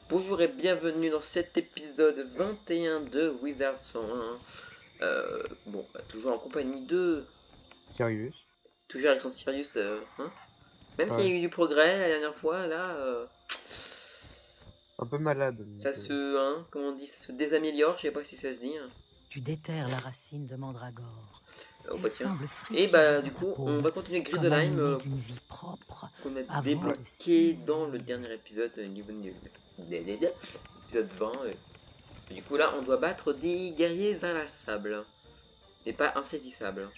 Bonjour et bienvenue dans cet épisode 21 de Wizard 101. Toujours en compagnie de... Sirius. Toujours avec son Sirius, hein. Même s'il y Ouais. a eu du progrès la dernière fois, là, Un peu malade. ça se, hein, comment on dit, ça se désaméliore, je sais pas si ça se dit, hein. Tu déterres la racine de Mandragore. Oh Elle bah tiens. semble Et frétiller bah du dans ta coup, on paume, va continuer comme Grisolheim, animée d'une vie propre, qu'on a avant de débloqué dans le s'immobiliser. dernier épisode, épisode 20. Et du coup là, on doit battre des guerriers inlassables, mais pas insaisissables.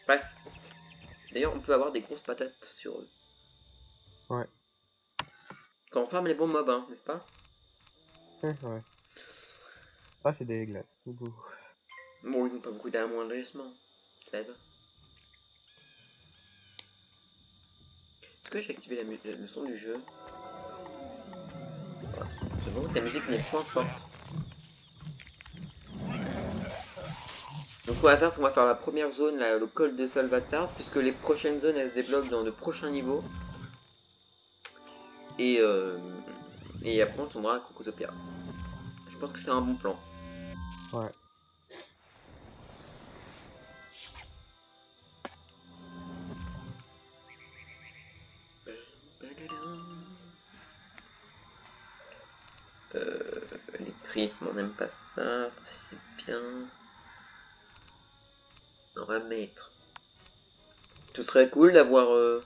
Bref. D'ailleurs, on peut avoir des grosses patates sur eux. Ouais. Quand on farme les bons mobs, hein, n'est-ce pas? Ouais. Ah, c'est des glaces. Ouh. Bon, ils ont pas beaucoup d'amoindrissement. Ça aide. Est-ce que j'ai activé le son du jeu? Je vois que la musique n'est point forte. Donc on va faire, c'est qu'on va faire la première zone, là, le col de Salvatard, puisque les prochaines zones, elles se débloquent dans de prochains niveaux. Et, euh, et après, on tournera à Crocotopia. Je pense que c'est un bon plan. Ouais. Les prismes, on n'aime pas ça. C'est bien. On va mettre. Ce serait cool d'avoir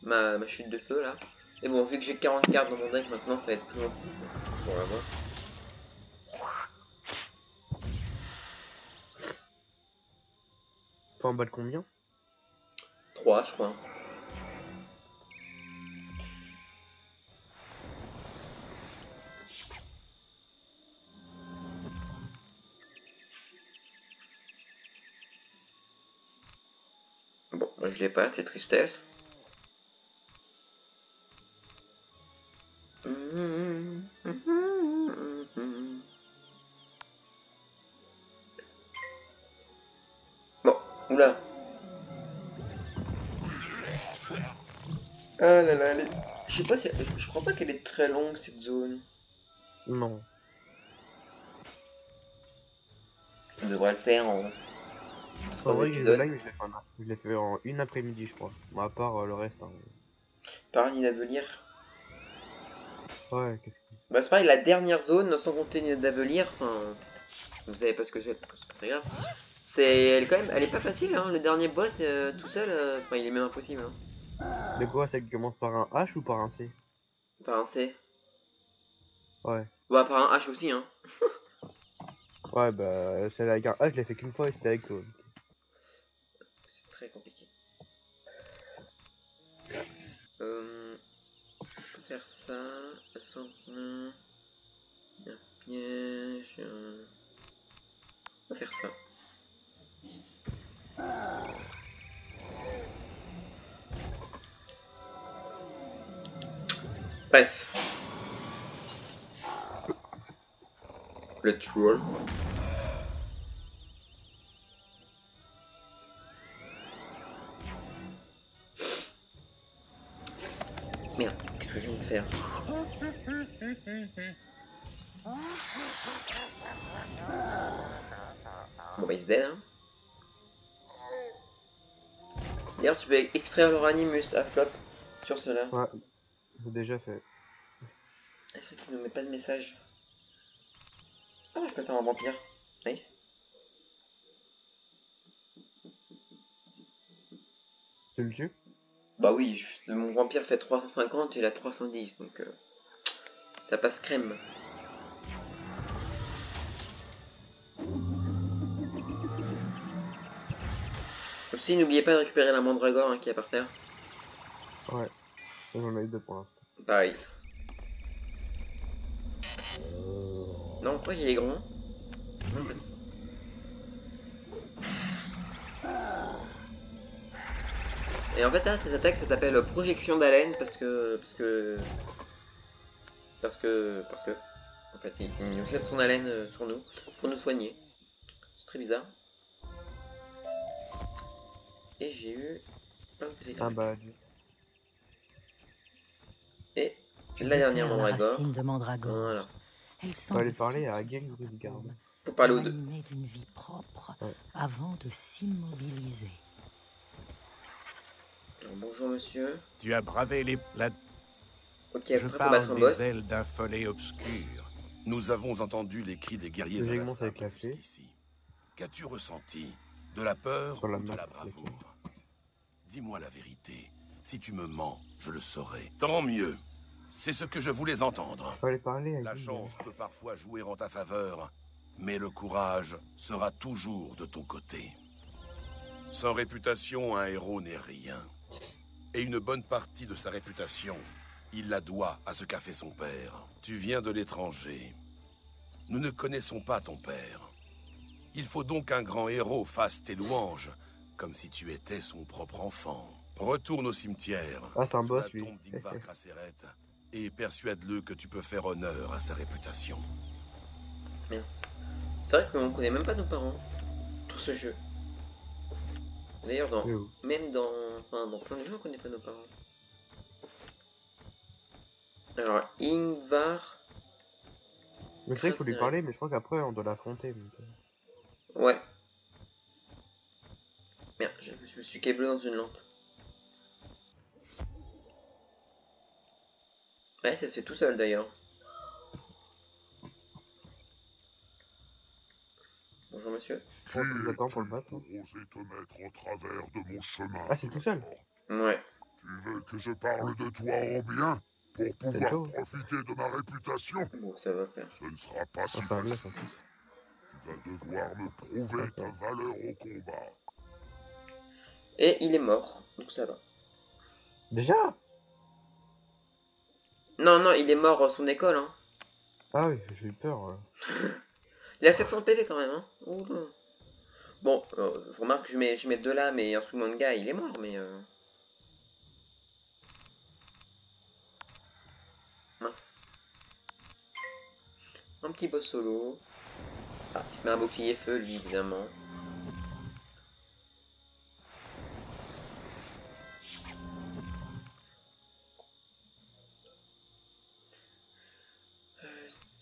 ma chute de feu là. Mais bon, vu que j'ai 40 cartes dans mon deck maintenant, ça va être plus long pour l'avoir. Faut en bas de combien? 3, je crois. Bon, moi je l'ai pas, c'est tristesse. Bon, oula. Ah là là, je sais pas si... Je crois pas qu'elle est très longue cette zone. Non. On devrait le faire en En 3 vrai, épisodes. Grisolheim, je l'ai fait en une après-midi, je crois. Bon, à part le reste. Hein. Par Nina Velir. Ouais, qu'est-ce que... Bah c'est pareil, la dernière zone, sans compter Nina d'Avelir, enfin... Vous savez pas ce que c'est, donc c'est pas très grave. Elle est quand même, elle est pas facile, hein. Le dernier boss tout seul, enfin il est même impossible, hein. De quoi, ça commence par un H ou par un C? Par un C. Ouais. Bah par un H aussi, hein. Ouais, bah, celle avec un H, je l'ai fait qu'une fois et c'était avec toi. C'est très compliqué. On peut faire ça, sans un piège. On va faire ça. Bref. Le troll. Merde, qu'est-ce que je viens de faire? Bon bah il se dead, hein. D'ailleurs tu peux extraire leur animus à flop sur cela. Ouais, j'ai déjà fait. Ah, c'est vrai qu'il ne met pas de message. Ah moi je peux faire un vampire. Nice. Tu le tues? Bah oui, mon vampire fait 350 et il a 310, donc ça passe crème. Aussi, n'oubliez pas de récupérer la mandragore hein, qui est par terre. Ouais. J'en ai eu deux pour l'instant. Pareil. Non, pourquoi il est grand? Et en fait, là, cette attaque, ça s'appelle projection d'haleine parce que, en fait, il nous jette son haleine sur nous pour nous soigner. C'est très bizarre. Et j'ai eu plein de petits Un trucs. badge. Et Tu la dernière déterres la mandragore. racine de mandragore. Voilà. Elle On va aller semble parler à fatiguée Gang dans ta Risgard. paume Pour parler et aux deux. m'animer d'une vie propre Ouais. avant de s'immobiliser. Alors, bonjour monsieur. Tu as bravé la... Ok, Je après faut parle battre un des boss. ailes d'un follet obscur. Nous avons entendu les cris des guerriers Le à la Zegmont avec la sable fée. jusqu'ici. Qu'as-tu ressenti? De la peur Sur la ou de map, la la bravoure? Dis-moi la vérité. Si tu me mens, je le saurai. Tant mieux. C'est ce que je voulais entendre. On va aller parler à La Gang. chance peut parfois jouer en ta faveur, mais le courage sera toujours de ton côté. Sans réputation, un héros n'est rien. Et une bonne partie de sa réputation, il la doit à ce qu'a fait son père. Tu viens de l'étranger. Nous ne connaissons pas ton père. Il faut donc qu'un grand héros fasse tes louanges, comme si tu étais son propre enfant. Retourne au cimetière, Ah, c'est un sur la boss, lui. tombe d'Ingvar Kraseret, et persuade-le que tu peux faire honneur à sa réputation. Merci. C'est vrai qu'on connaît même pas nos parents pour ce jeu. D'ailleurs, Mais où même dans plein de jeux, on connaît pas nos parents. Alors, Ingvar. Mais c'est vrai qu'il faut lui Kraseret. parler, mais je crois qu'après on doit l'affronter. Donc... Ouais. Merde, je me suis câblé dans une lampe. Ouais, ça se fait tout seul d'ailleurs. Bonjour monsieur. On nous attend pour le battre. hein. Oser te mettre au travers de mon chemin. Ah, c'est tout seul. Ouais. Tu veux que je parle de toi en bien pour pouvoir chaud. profiter de ma réputation? Bon, ça va faire. Ce ne sera pas si Ah, c'est un facile. bluff, en plus. Tu vas devoir me prouver Ah, ça. ta valeur au combat. Et il est mort, donc ça va. Déjà? Non, non, il est mort à son école, hein. Ah oui, j'ai eu peur. Il a 700 PV quand même, hein. Oula. Bon, remarque, je mets 2 là, mais un sous manga, il est mort, mais... Mince. Un petit boss solo. Ah, il se met un bouclier feu, lui, évidemment.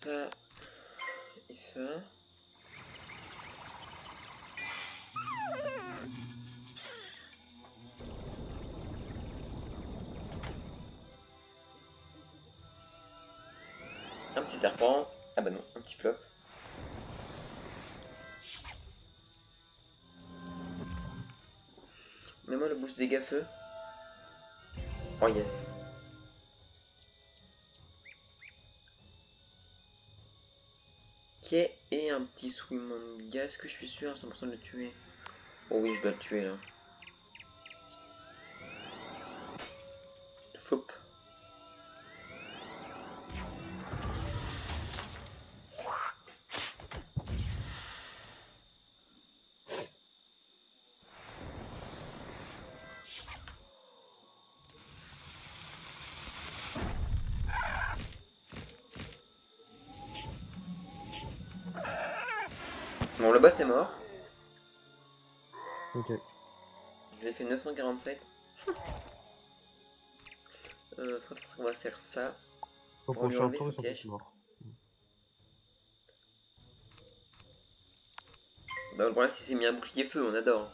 Ça... Et ça... Un petit serpent. Ah bah non, un petit flop. Mets-moi le boost dégâts feu. Oh yes. Ok, et un petit Swimanga. Est-ce que je suis sûr à 100% de le tuer? Oh oui, je dois le tuer là. Flop. Bon, le boss est mort. Ok. Je l'ai fait 947. On va faire ça. Au Pour lui prochain enlever tour, ce ils sont piège. tous morts. Bah, le problème, c'est qu'il s'est mis un bouclier feu, on adore.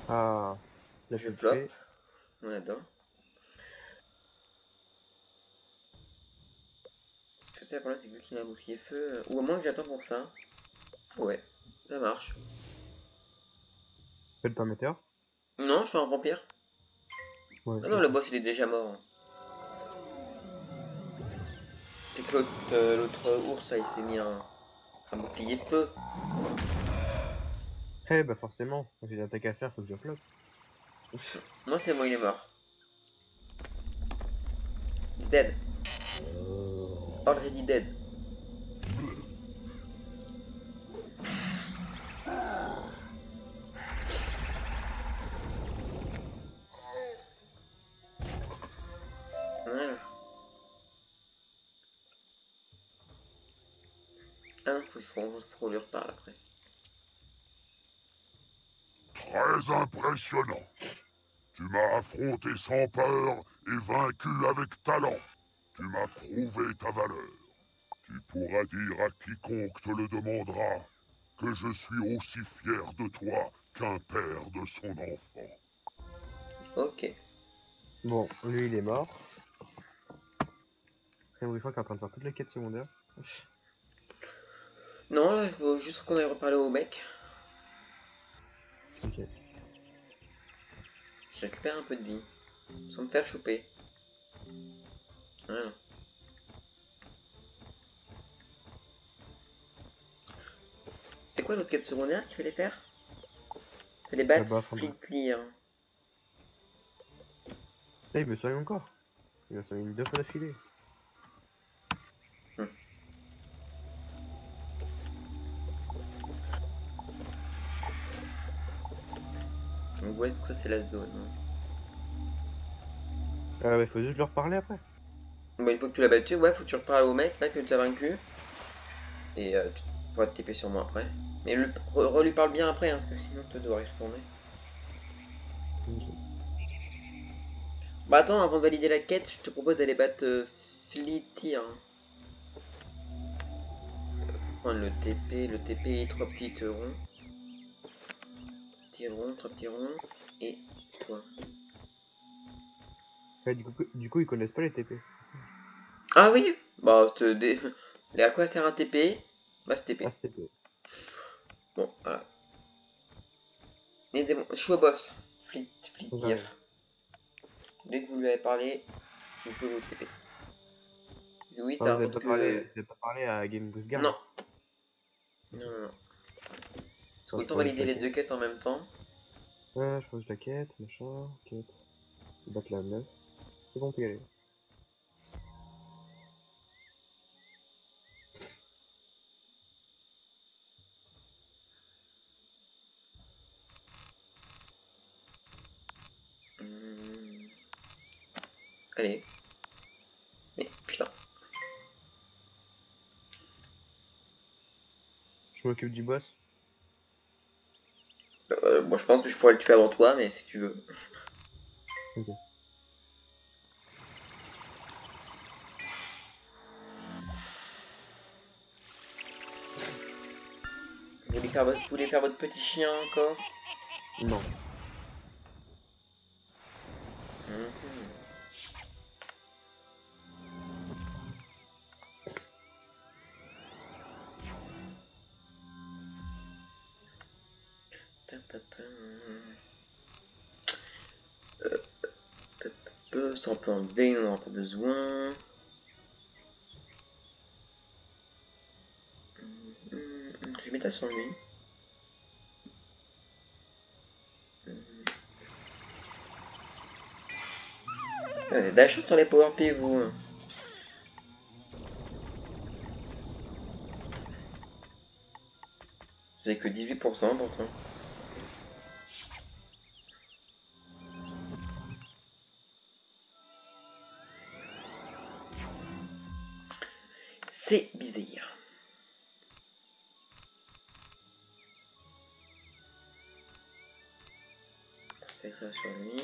Ah, la Je petite flop. fée. On adore. Ce que c'est le problème, c'est que vu qu'il a un bouclier feu. Ou au moins que j'attends pour ça. Ouais, ça marche. Fais le pas météore. Non, je suis un vampire. Ouais. Ah non, le boss il est déjà mort. C'est que l'autre ours, là, il s'est mis un bouclier feu. Eh bah forcément, quand j'ai des attaques à faire, faut que je flotte. Moi, c'est bon, il est mort. He's dead. Already dead. Voilà. Ah, faut que je lui reparle après. très impressionnant. Tu m'as affronté sans peur et vaincu avec talent. Tu m'as prouvé ta valeur. Tu pourras dire à quiconque te le demandera que je suis aussi fier de toi qu'un père de son enfant. Ok. Bon, lui il est mort. Après, je crois qu'il est en train de faire toutes les quêtes secondaires. Non, là, je veux juste qu'on aille reparler au mec. Ok. Je récupère un peu de vie. Sans me faire choper. Voilà. C'est quoi l'autre quête secondaire qu'il fallait faire? Fallait battre Là-bas, fond de- Fleetclear. Ça, il me soigne encore. Il m'a soigné 2 fois d'affilée. Donc ouais, tout ça c'est la zone. Ah ouais, faut juste leur parler après. Bon, une fois que tu l'as battu, ouais, faut que tu reparles au mec là que tu as vaincu. Et tu pourras te TP sur moi après. Mais lui parle bien après, hein, parce que sinon tu dois y retourner. Ok. Bah attends, avant de valider la quête, je te propose d'aller battre Fleetir. Faut prendre le TP, 3 petits ronds. Petits ronds, 3 petits ronds. Et toi. Ouais, du coup, ils connaissent pas les TP. Ah oui. Bah, à quoi sert un TP? Bah, c'est TP. Ah, c'est TP. Bon, voilà. Je suis au boss. Fleetir. Ouais. Dès que vous lui avez parlé, vous pouvez vous TP. Oui, Ah, ça vous avez raconte pas parlé, que... vous avez pas parlé à Game Goose Guard. Non. Non, non, non. Parce Ouais, qu'autant je pose valider la les quête. deux quêtes en même temps. Ouais, je pose la quête, machin, quête. Battre la meuf. C'est bon, on peut y aller. Hum. Allez. Mais putain. Je m'occupe du boss. Moi je pense que je pourrais le tuer avant toi, mais si tu veux. Ok. Vous voulez faire votre petit chien encore? Non. Mhm. Tin, tin, tin. Ça on peut enlever, on n'en aura pas besoin. Je vais mettre ça sur lui. Vous avez d'achat sur les Power P, vous. Vous avez que 18% pourtant. C'est bizarre. On fait ça sur lui.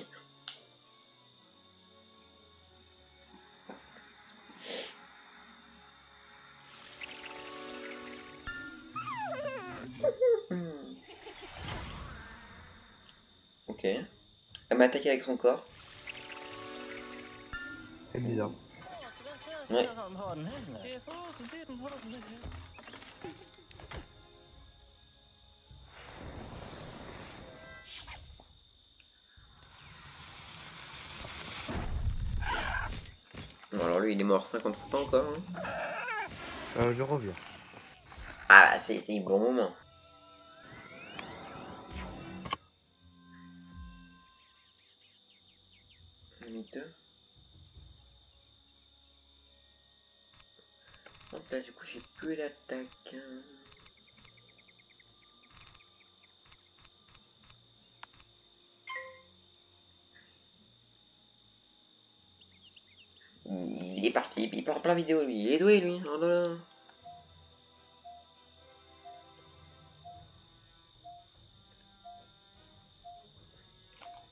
Ok. Elle m'a attaqué avec son corps. C'est bizarre. Ouais. Bon, alors lui il est mort 50 fois encore. Hein. Je reviens. Ah, c'est un bon moment. Miteux. Donc là, du coup, j'ai plus l'attaque. Il est parti, il part en plein vidéo, lui. Il est doué, lui. Oh là là.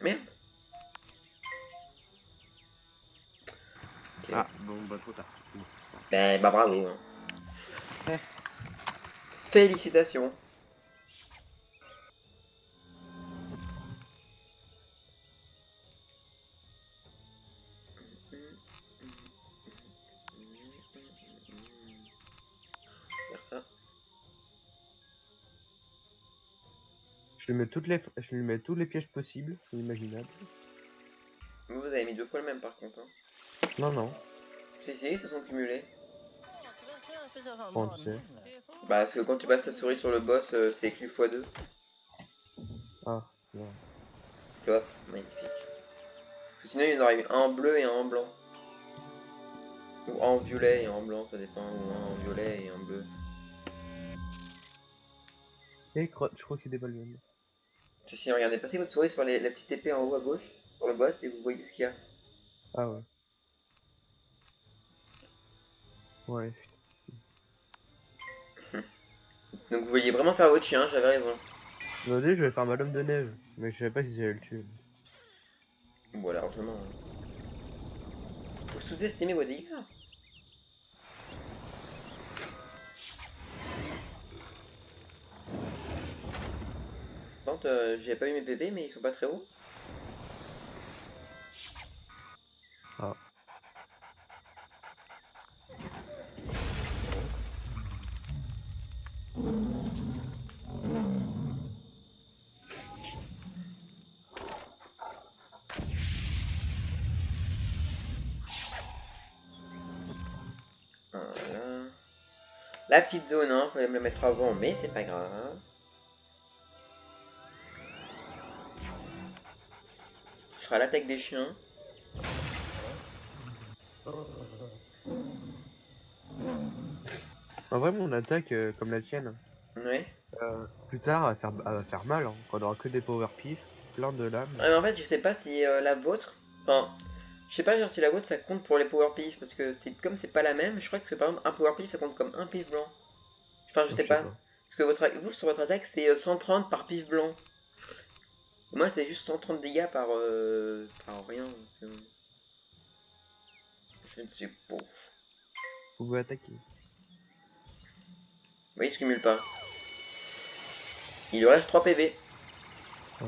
Merde. Ok. Ah, bon, bah trop tard. Bah bravo. Hein. Ouais. Félicitations. Faire ça. Je lui mets tous les pièges possibles, imaginables. Vous avez mis 2 fois le même par contre. Hein. Non, non. Si, ils se sont cumulés. Comment tu sais? Bah, parce que quand tu passes ta souris sur le boss, c'est écrit x2. Ah, non. Tu vois, magnifique. Parce que sinon, il y en aurait eu un en bleu et un en blanc. Ou un en violet et un en blanc, ça dépend. Ou un en violet et un bleu. Et je crois que c'était pas le même. Si, regardez, passez votre souris sur la petite épée en haut à gauche, sur le boss, et vous voyez ce qu'il y a. Ah ouais. Ouais. Donc vous vouliez vraiment faire votre chien, j'avais raison. Non, je vais faire ma lame de neige, mais je savais pas si j'allais le tuer. Bon, largement. Hein. Vous sous-estimez vos dégâts. Par contre, j'ai pas eu mes bébés, mais ils sont pas très hauts. Ah. Voilà. La petite zone, hein, fallait me la mettre avant, mais c'est pas grave. Ce sera l'attaque des chiens. En vrai, mon attaque, comme la tienne, Ouais. plus tard, elle va faire mal, hein, quand on aura que des power pif, plein de lames. Ouais, mais en fait, je sais pas si la vôtre. Enfin, je sais pas genre si la vôtre ça compte pour les power pif parce que c'est comme c'est pas la même. Je crois que par exemple un power pif ça compte comme un pif blanc. Enfin, je sais pas. Parce que vous sur votre attaque c'est 130 par pif blanc. Moi c'est juste 130 dégâts par rien. Donc, je ne sais pas. Vous pouvez attaquer. Oui, il se cumule pas. Il lui reste 3 PV. Ouais.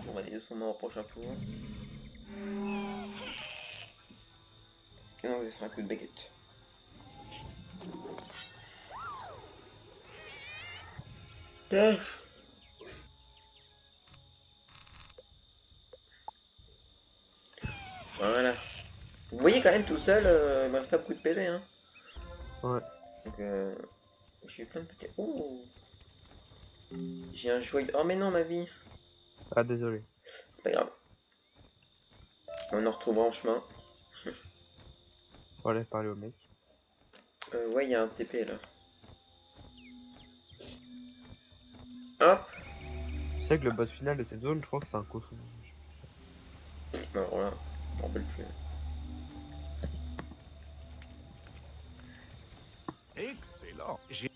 On va les deux sont morts au prochain tour. Et non, vous allez faire un coup de baguette. Paf. Voilà. Vous voyez quand même tout seul, il me reste pas beaucoup de PV hein. Ouais. Donc j'ai plein de petits. Oh. J'ai un joyeux. Oh mais non ma vie. Ah, désolé. C'est pas grave. On en retrouvera en chemin. On va aller parler au mec. Ouais, il y a un TP là. Hop. Tu sais que le boss final de cette zone, je crois que c'est un cochon. Alors là, je m'en rappelle plus. Excellent. Ok.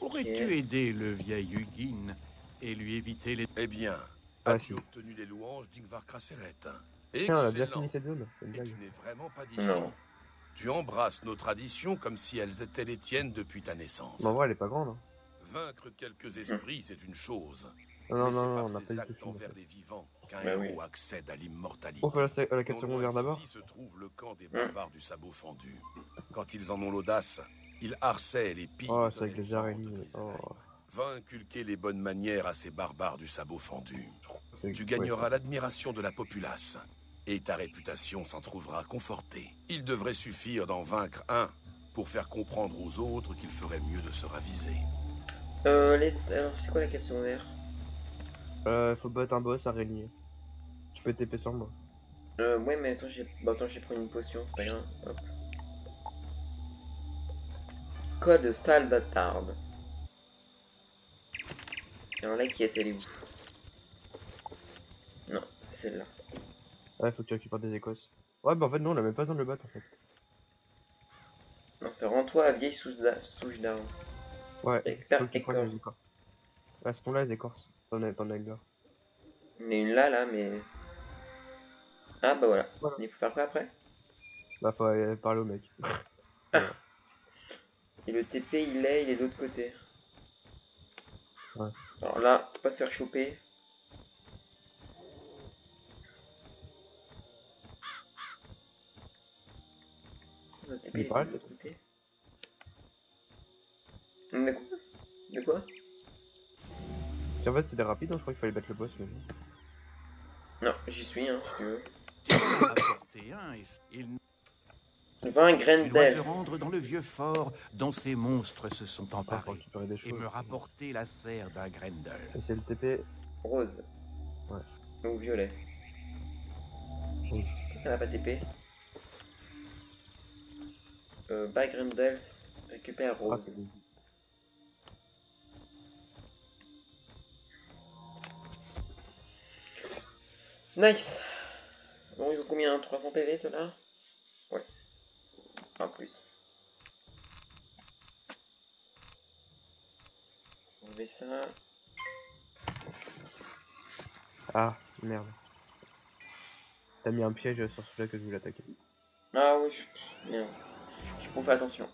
Aurais-tu aidé le vieil Hugin et lui éviter les... Eh bien, Ah, as-tu si. obtenu les louanges d'Ingvar Kraseret? Tiens, on a déjà Excellent. fini cette zone. C'est une Et blague. tu n'es vraiment pas d'ici. Non. Tu embrasses nos traditions comme si elles étaient les tiennes depuis ta naissance. Mais en vrai, elle est pas grande. Hein. Vaincre quelques esprits, c'est une chose. Non, Mais non, c'est non, par on n'a ses pas du tout actes fini. envers les vivants qu'un Bah héros oui. accède à l'immortalité. On fait la quête Non secondaire loin d'abord. d'ici se trouve le camp des barbares du sabot fendu. Quand ils en ont l'audace, ils harcèlent et pillent Oh, les c'est avec honnêtes les gens de araignées. Grisenheim. Oh. Va inculquer les bonnes manières à ces barbares du sabot fendu. C'est- Tu ouais. gagneras l'admiration de la populace. Et ta réputation s'en trouvera confortée. Il devrait suffire d'en vaincre un pour faire comprendre aux autres qu'il ferait mieux de se raviser. Alors c'est quoi la quête secondaire? Faut battre un boss araignée. Tu peux TP sur moi. Ouais mais attends j'ai pris une potion, c'est pas grave. Hop. Code Salvatard. Alors là, qui est-elle où? Non, c'est celle-là. Ouais, faut que tu récupères des écosses. Ouais, bah en fait, non, on a même pas besoin de le battre en fait. Non, c'est rends-toi à vieille souche d'arbre. Ouais, Récupère faut que tu prennes les écorce. écorces. Ouais, ce là les écorces. T'en as une là. Il y en a une là, mais... Ah bah voilà. Voilà. Il faut faire quoi après? Bah, faut aller parler au mec. Ah. Voilà. Et le TP, il est de l'autre côté. Ouais. Alors là, faut pas se faire choper. Le TP, Il il est parle. de l'autre côté. De quoi? De quoi? En fait, c'était rapide, hein, je crois qu'il fallait battre le boss, mais non. Non, j'y suis, hein, si tu veux. Tu en as apporté un et il 20 graines Tu dois te d'elfe. rendre dans le vieux fort dont ces monstres se sont Ah, faut emparés récupérer des et choses. me rapporter la serre d'un Grendel. Et c'est le TP. Rose. Ouais. Ou violet. Rose. Pourquoi ça n'a pas TP? Grendel récupère Ah, rose. c'est bon. Nice. Bon, ils ont combien? 300 PV ceux-là? Ouais. Pas plus. On met ça. Ah, merde. T'as mis un piège sur celui-là que je voulais attaquer. Ah oui, merde. J'ai pas fait attention.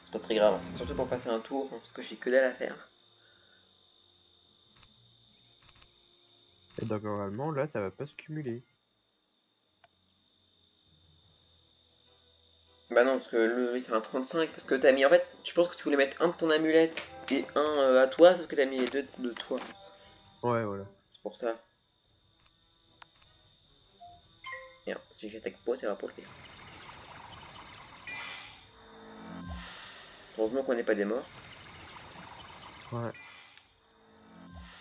C'est pas très grave, hein. C'est surtout pour passer un tour, parce que j'ai que dalle à faire. Et donc, normalement, là, ça va pas se cumuler. Bah non, parce que oui, c'est un 35, parce que t'as mis, en fait, je pense que tu voulais mettre un de ton amulette et un à toi, sauf que t'as mis les deux de toi. Ouais, voilà. C'est pour ça. Merde, si j'attaque pas, ça va pas le faire. Heureusement qu'on n'est pas des morts. Ouais.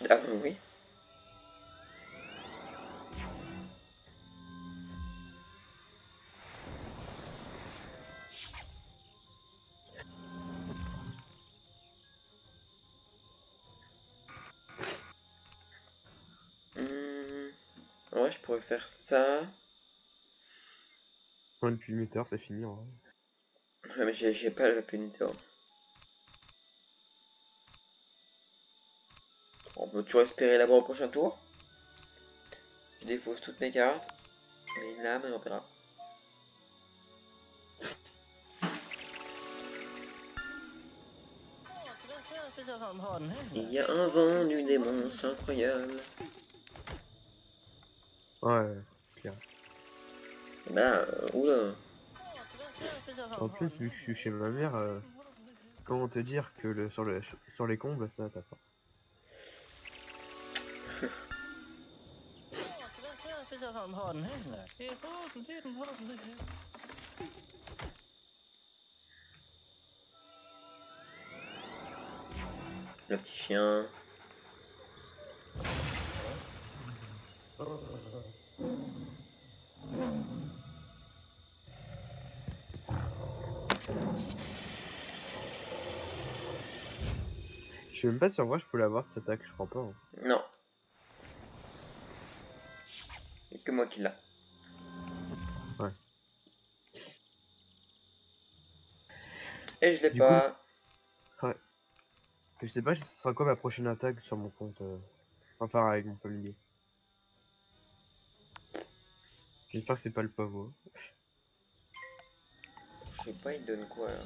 Ah oui. Ouais, je pourrais faire ça. Ouais, depuis 8 heures, c'est fini. En vrai. Ouais, mais j'ai pas la punité. On peut toujours espérer l'avoir au prochain tour. Je défausse toutes mes cartes. Mais là, mais on verra. Il y a un vent du démon, c'est incroyable. Ouais, clair. Et ben là, oula. En plus, vu que je suis chez ma mère, comment te dire que sur les combles, ça t'as pas. Le petit chien. Je sais même pas si en vrai je peux l'avoir cette attaque, je crois pas. Hein. Non. Il y a que moi qui l'a. Ouais. Et je l'ai Du pas. Ouais. Je sais pas si ce sera quoi ma prochaine attaque sur mon compte. Enfin, avec mon familier. J'espère que c'est pas le pavot. Je sais pas, il donne quoi là.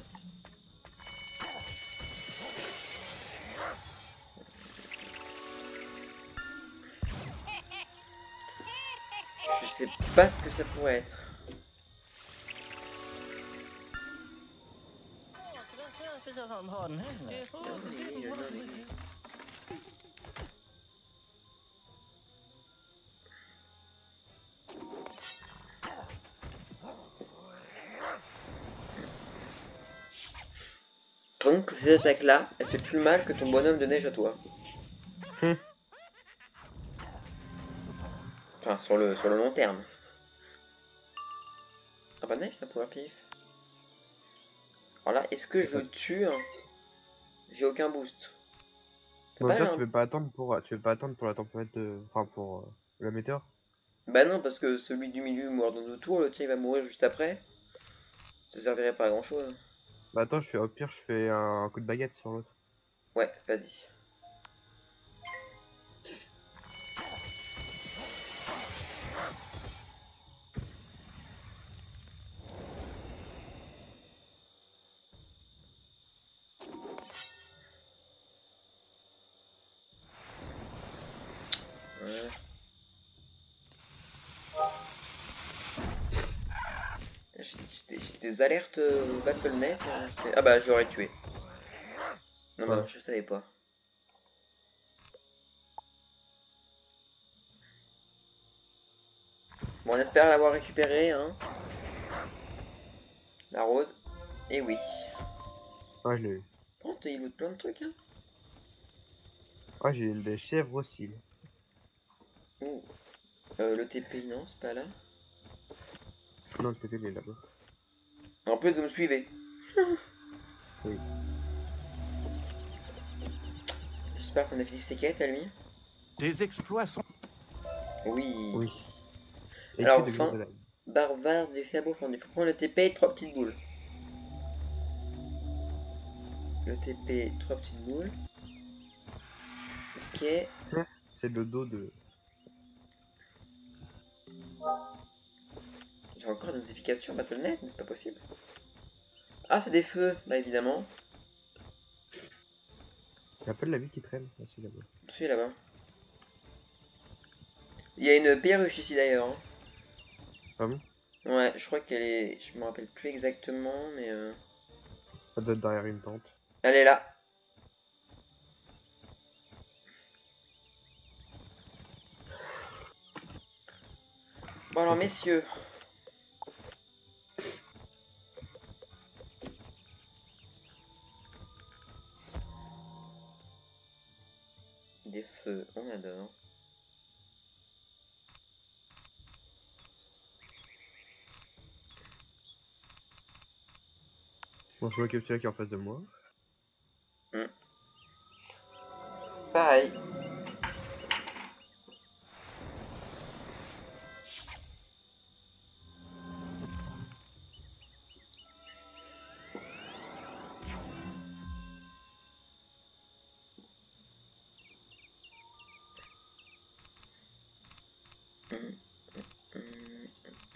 Je sais pas ce que ça pourrait être. Donc cette attaque là, elle fait plus mal que ton bonhomme de neige à toi. Enfin sur le long terme. Ah bah neige ça pourrait pif. Alors là, est-ce que je le tue hein? J'ai aucun boost. T'as Mais en pas fait, un... tu veux pas attendre pour la tempête de... Enfin, pour la météore. Bah non, parce que celui du milieu meurt dans 2 tours, le tien il va mourir juste après. Ça servirait pas à grand chose. Bah attends, au pire, je fais un coup de baguette sur l'autre. Ouais, vas-y. Ouais. J'ai des alertes Battle.net. Hein, ah bah j'aurais tué. Non bah Ouais. non, je savais pas. Bon, on espère l'avoir récupéré, hein. La rose. Et oui. Ouais, je l'ai eu. Oh, t'as eu plein de trucs, hein. Ouais, j'ai des chèvres aussi. Ouh. Le TP, non, c'est pas là. Non, le TP, il est là-bas. En plus, vous me suivez. Oui. J'espère qu'on a fini ces quêtes à lui. Tes exploits sont... Oui. Oui. Alors, Écrit de enfin, Grendelin. barbare des sabots fendus. Faut prendre le TP et 3 petites boules. Le TP, 3 petites boules. Ok. C'est le dos de... J'ai encore des notifications Battle.net, mais c'est pas possible. Ah, c'est des feux, bah évidemment. J'appelle la vie qui traîne. Ah, c'est là-bas. Je suis là-bas. Il y a une perruche ici d'ailleurs. Hein. Ah bon? Ouais, je crois qu'elle est... Je me rappelle plus exactement, mais... Ça doit être derrière une tente. Elle est là. Bon alors messieurs. Des feux, on adore. Bon, je vois qu'il y a celui qui est en face de moi. Pareil.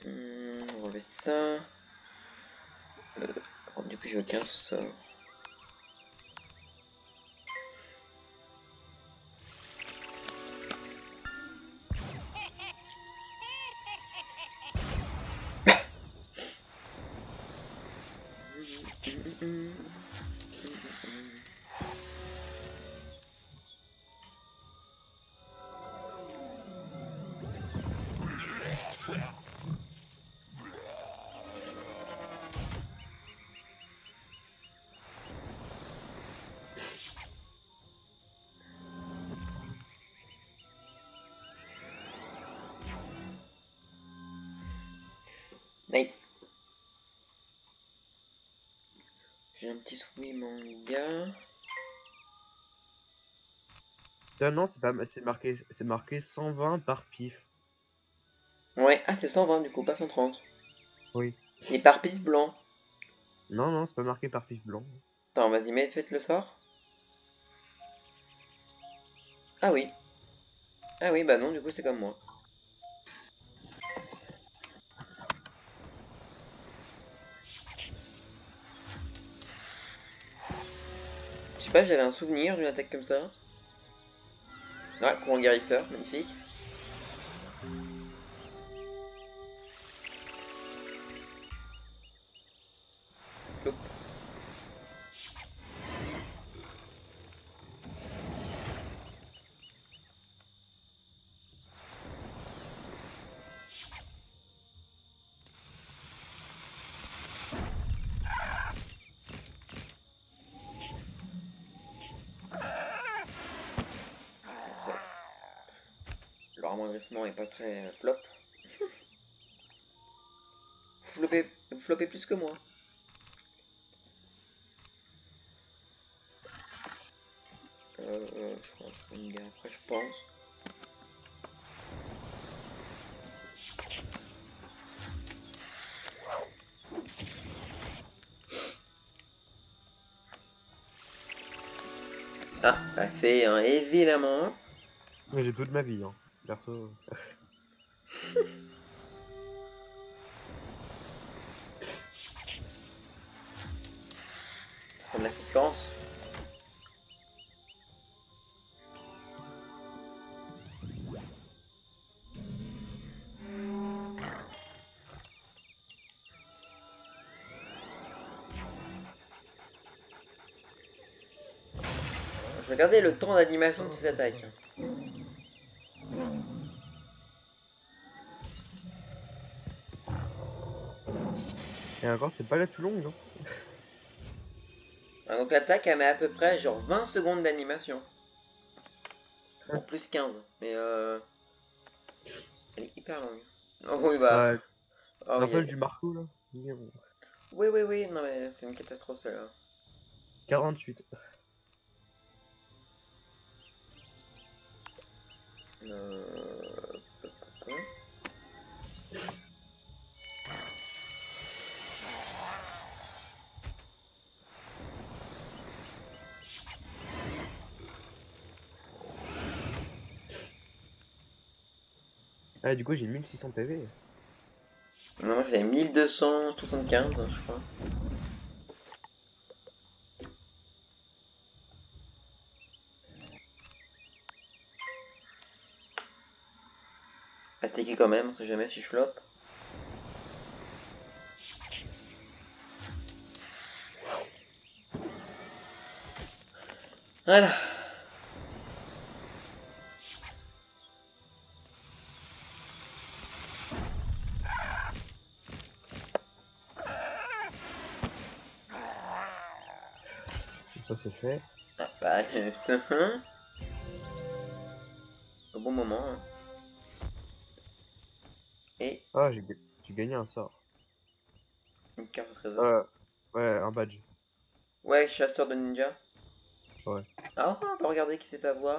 On va enlever ça. Du coup j'ai aucun sort. Nice. J'ai un petit souris manga. Ah non, c'est pas... c'est marqué 120 par pif. Ouais, ah c'est 120 du coup, pas 130. Oui. Et par piste blanc. Non, non, c'est pas marqué par pif blanc. Attends, vas-y, faites le sort. Ah oui. Ah oui, bah non, du coup c'est comme moi. Je sais pas, j'avais un souvenir d'une attaque comme ça. Ouais, courant guérisseur, magnifique. Flop. Le amoindrissement est pas très flop. Vous floppez plus que moi. je pense. Ringa, après, je pense. Ah, elle fait un évidemment. Mais j'ai toute ma vie, hein. Perso. Ça fait de la concurrence. Je vais regarder le temps d'animation de ces attaques. Et encore, c'est pas la plus longue, non? Ah, donc l'attaque elle met à peu près genre 20 secondes d'animation. En plus 15. Mais elle est hyper longue. Oh, oui bah. Ouais, Oh, un oui, peu du Marco, là. Mais bon. oui oui oui, non mais c'est une catastrophe celle-là. 48. Quoi. Ah, du coup, j'ai 1600 PV. Moi j'avais 1275 je crois. Attaquer quand même, on sait jamais si je floppe. Voilà. Ça, c'est fait. Ah bah, au bon moment. Hein. Et Ah, j'ai gagné un sort. une carte au trésor. Ouais, un badge. Ouais, chasseur de ninja. Ouais. Ah, on peut regarder qui s'est fait avoir.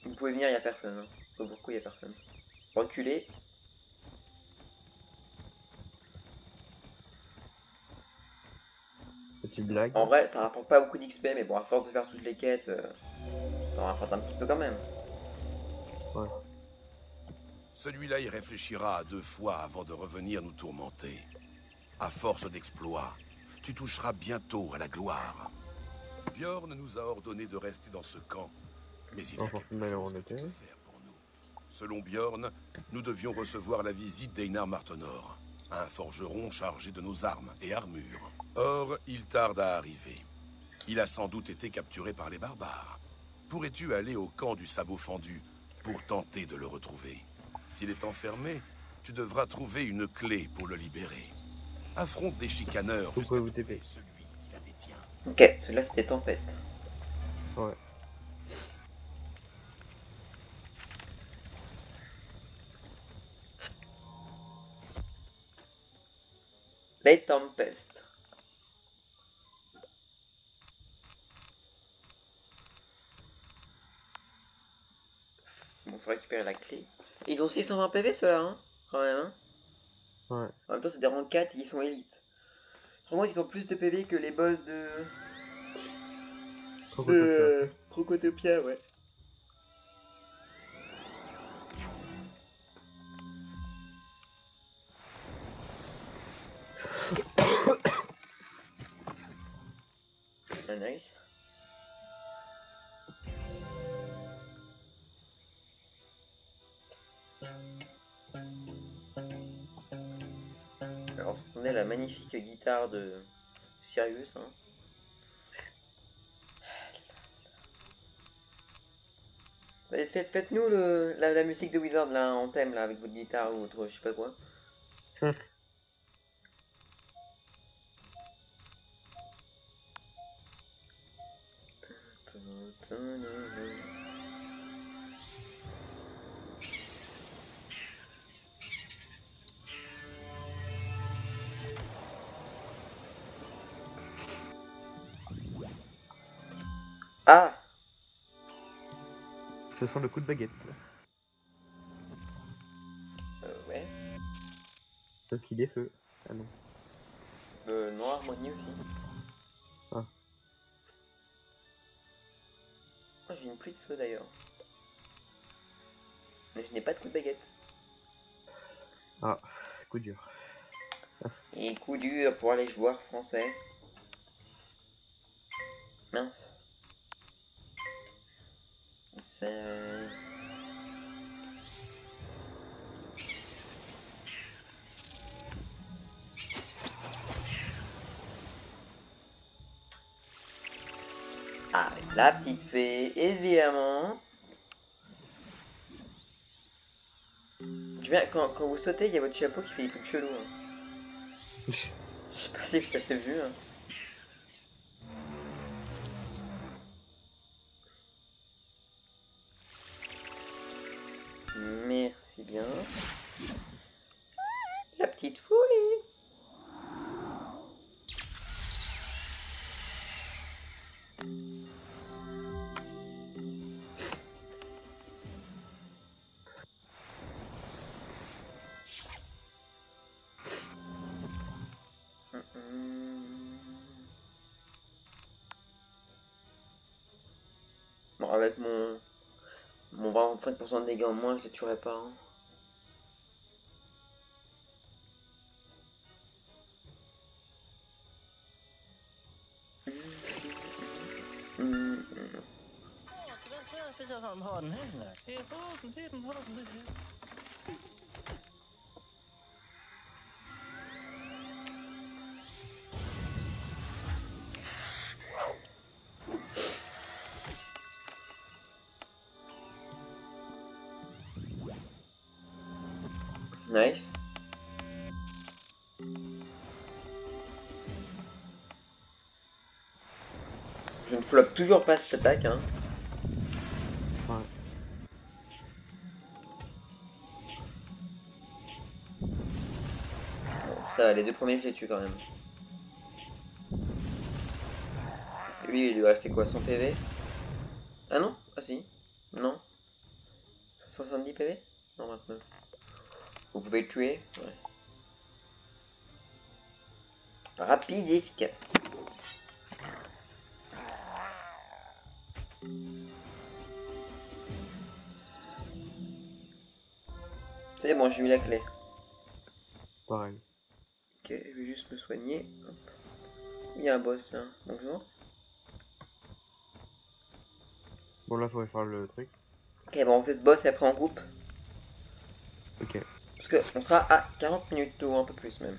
Vous pouvez venir, y a personne. Hein. Beaucoup, y a personne. Reculer. Petite blague. En vrai, ça rapporte pas beaucoup d'XP, mais bon, à force de faire toutes les quêtes, ça en rapporte un petit peu quand même. Ouais. Celui-là y réfléchira à 2 fois avant de revenir nous tourmenter. À force d'exploits, tu toucheras bientôt à la gloire. Bjorn nous a ordonné de rester dans ce camp, mais il y a quelque chose que tu peux faire pour nous. Selon Bjorn, nous devions recevoir la visite d'Einar Martenor, un forgeron chargé de nos armes et armures. Or, il tarde à arriver. Il a sans doute été capturé par les barbares. Pourrais-tu aller au camp du sabot fendu pour tenter de le retrouver? S'il est enfermé, tu devras trouver une clé pour le libérer. Affronte des chicaneurs jusqu'à vous trouver TP. celui qui la détient. Ok, celui-là c'était tempête. Ouais. Les tempestes. Bon, faut récupérer la clé. Ils ont aussi 120 PV ceux-là, hein, quand même. Hein. Ouais. En même temps, c'est des rangs 4 et ils sont élites. En gros, ils ont plus de PV que les boss de. Crocotopia, ouais. Ah, nice. Alors, on a la magnifique guitare de Sirius. Hein. Faites-nous la musique de Wizard là en thème là avec votre guitare ou autre, je sais pas quoi. Ah! Ce sont le coup de baguette. Ouais. Sauf qu'il est feu. Ah non. Non, harmonie aussi. Ah. Oh, j'ai une pluie de feu d'ailleurs. Mais je n'ai pas de coup de baguette. Ah, coup dur. Et coup dur pour les joueurs français. Mince. C'est... Ah, la petite fée, évidemment. Je viens, quand vous sautez, il y a votre chapeau qui fait des trucs chelous. Hein. Je sais pas si vous avez vu. Hein. Merci bien. La petite folie. Bon, avec mon 25% de dégâts en moins, je les tuerai pas. Hein. Nice. Je ne floppe toujours pas cette attaque. Hein. Ouais. Bon, ça, les deux premiers, je les tue quand même. Lui, il lui restait quoi, 100 PV? Ah non? Ah si. Non. 70 PV? Non, 29. Vous pouvez le tuer? Ouais. Rapide et efficace. C'est bon, j'ai eu la clé. Pareil. Ok, je vais juste me soigner. Hop. Il y a un boss là. Bonjour. Bon, là, faudrait faire le truc. Ok, bon, on fait ce boss et après on coupe. Ok. Parce que on sera à 40 minutes ou un peu plus même.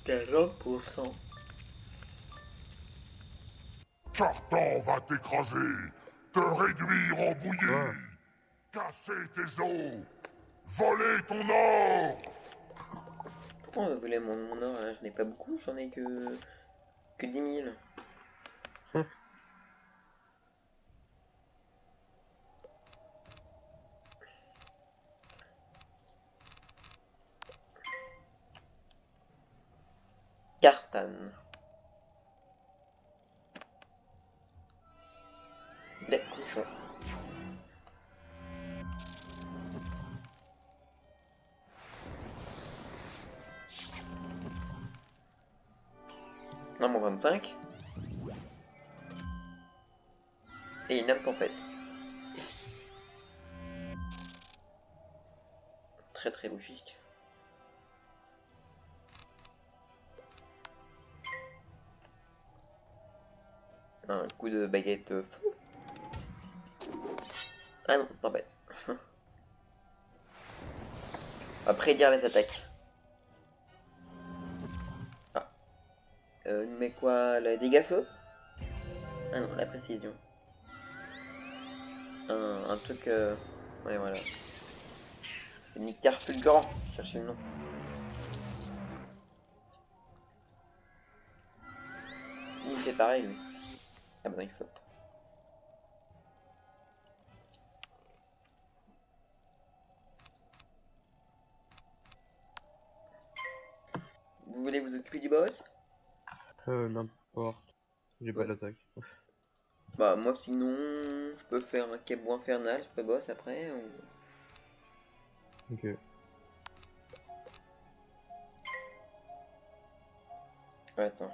%. Cartan va t'écraser, te réduire en bouillie, Ah. casser tes os, voler ton or. Pourquoi vous voulez mon or là? Je n'ai pas beaucoup, j'en ai que 10 000. Cartan. Les cochons. Non, mon 25. Et une âme tempête. Très très logique. Un coup de baguette fou. Ah non, tempête. On va prédire les attaques. Ah. Mais quoi, le dégâts feu? Ah non, la précision. Un truc... Ouais, voilà. C'est Nectar fulgurant. Cherchez le nom. Il fait pareil, lui. Ah bah non, il floppe. Vous voulez vous vous occuper du boss? N'importe. J'ai pas Ouais. d'attaque. Bah moi sinon je peux faire un caveau infernal sur le boss après ou... Ok. Attends.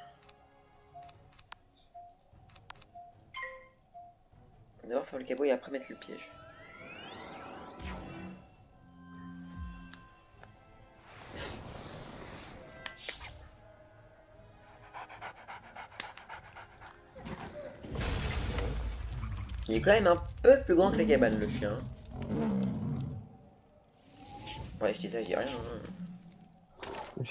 D'abord faire le cabot et après mettre le piège. Il est quand même un peu plus grand que la cabane le chien. Ouais je dis ça, je dis rien. Hein.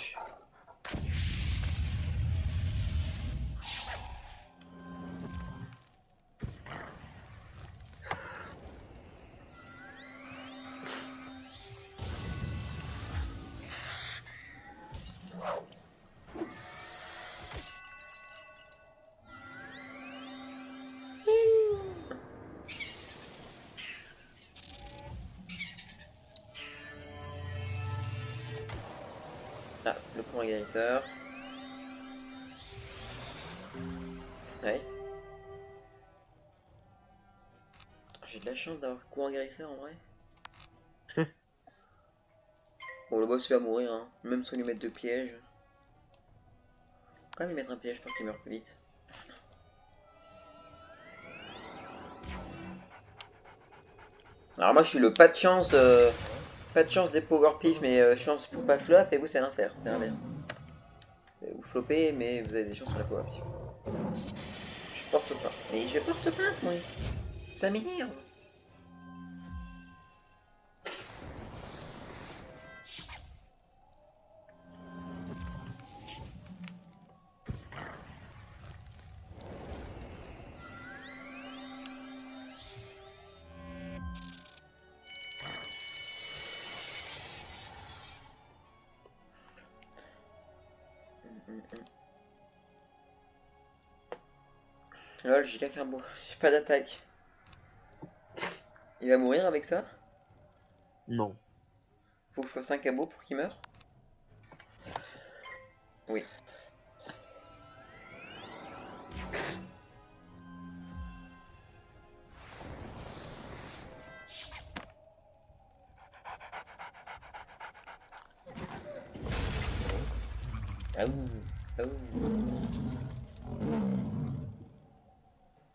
Ah, le courant guérisseur. Nice. J'ai de la chance d'avoir le courant guérisseur en vrai. Bon, le boss il va mourir, hein. Même sans lui mettre de piège. Faut quand même lui mettre un piège pour qu'il meure plus vite. Alors moi je suis le pas de chance des power pif mais chance pour pas flop et vous c'est l'inverse, c'est l'inverse. Vous flopez mais vous avez des chances sur la power pif. Je porte plainte. Mais je porte plainte moi. Ça m'énerve. Lol, j'ai qu'un beau. J'ai pas d'attaque. Il va mourir avec ça? Non. Faut que je fasse un cabot pour qu'il meure? Oui. Ah ouh. Ah ouh.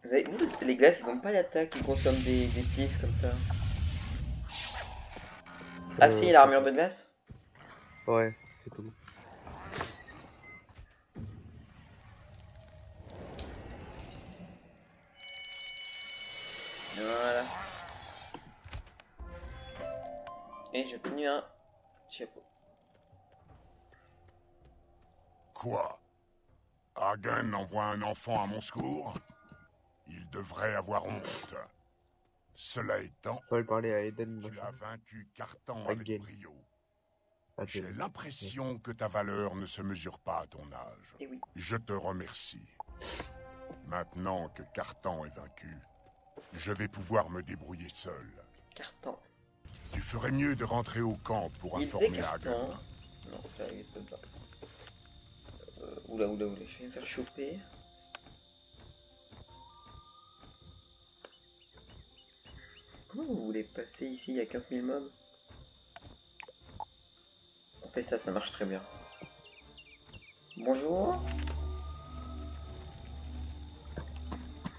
Vous, les glaces, ils ont pas d'attaque, ils consomment des pifs comme ça. Ah si, l'armure de glace? Ouais, c'est tout. Voilà. Et j'ai obtenu un chapeau. Quoi? Hagen envoie un enfant à mon secours? Il devrait avoir honte. Cela étant, Faut aller parler à Eden. tu as vaincu Cartan Hagen. avec brio. J'ai Eden. l'impression que ta valeur ne se mesure pas à ton âge. Et oui. Je te remercie. Maintenant que Cartan est vaincu, je vais pouvoir me débrouiller seul. Carton. Tu ferais mieux de rentrer au camp pour Il faisait informer carton. Hagen. Non, ça n'existe pas. Oula, je vais me faire choper. Comment vous voulez passer ici? Il y a 15 000 mobs. On fait ça, ça marche très bien. Bonjour.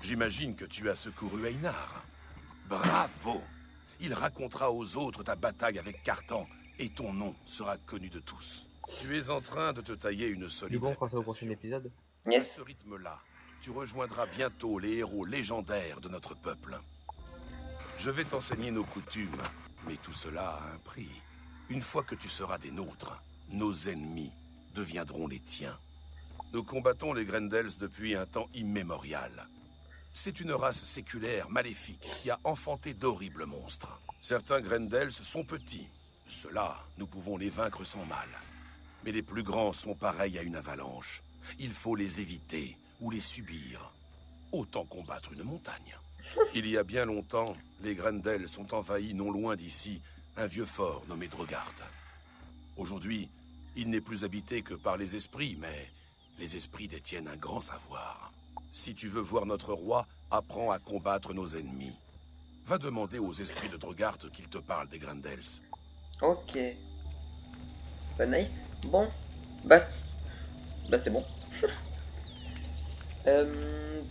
J'imagine que tu as secouru Einar. Bravo! Il racontera aux autres ta bataille avec Cartan, et ton nom sera connu de tous. Tu es en train de te tailler une Du solide coup, on fera ça au réputation. prochain épisode. À Yes. ce rythme-là, tu rejoindras bientôt les héros légendaires de notre peuple. Je vais t'enseigner nos coutumes, mais tout cela a un prix. Une fois que tu seras des nôtres, nos ennemis deviendront les tiens. Nous combattons les Grendels depuis un temps immémorial. C'est une race séculaire maléfique qui a enfanté d'horribles monstres. Certains Grendels sont petits. Ceux-là, nous pouvons les vaincre sans mal. Mais les plus grands sont pareils à une avalanche. Il faut les éviter ou les subir. Autant combattre une montagne. Il y a bien longtemps, les Grendels sont envahis non loin d'ici un vieux fort nommé Drogard. Aujourd'hui, Il n'est plus habité que par les esprits, mais les esprits détiennent un grand savoir. Si tu veux voir notre roi, apprends à combattre nos ennemis. Va demander aux esprits de Drogart qu'ils te parlent des Grendels. Ok. Bah nice. Bon. Bah c'est bon.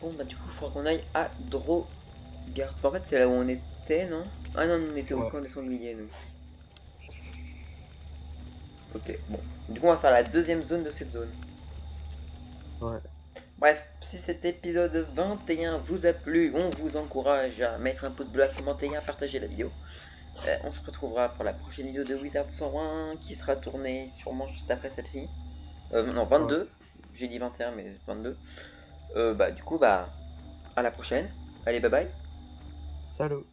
Bon bah du coup il faudra qu'on aille à Drogart. En fait c'est là où on était, non? Ah non, nous on était au camp des sangliers nous. Ok, bon. Du coup on va faire la deuxième zone de cette zone. Ouais. Bref, si cet épisode 21 vous a plu, on vous encourage à mettre un pouce bleu, à commenter et à partager la vidéo. On se retrouvera pour la prochaine vidéo de Wizard 101 qui sera tournée sûrement juste après celle-ci. Non, 22. Ouais. J'ai dit 21 mais 22. Bah du coup, bah à la prochaine. Allez, bye bye. Salut.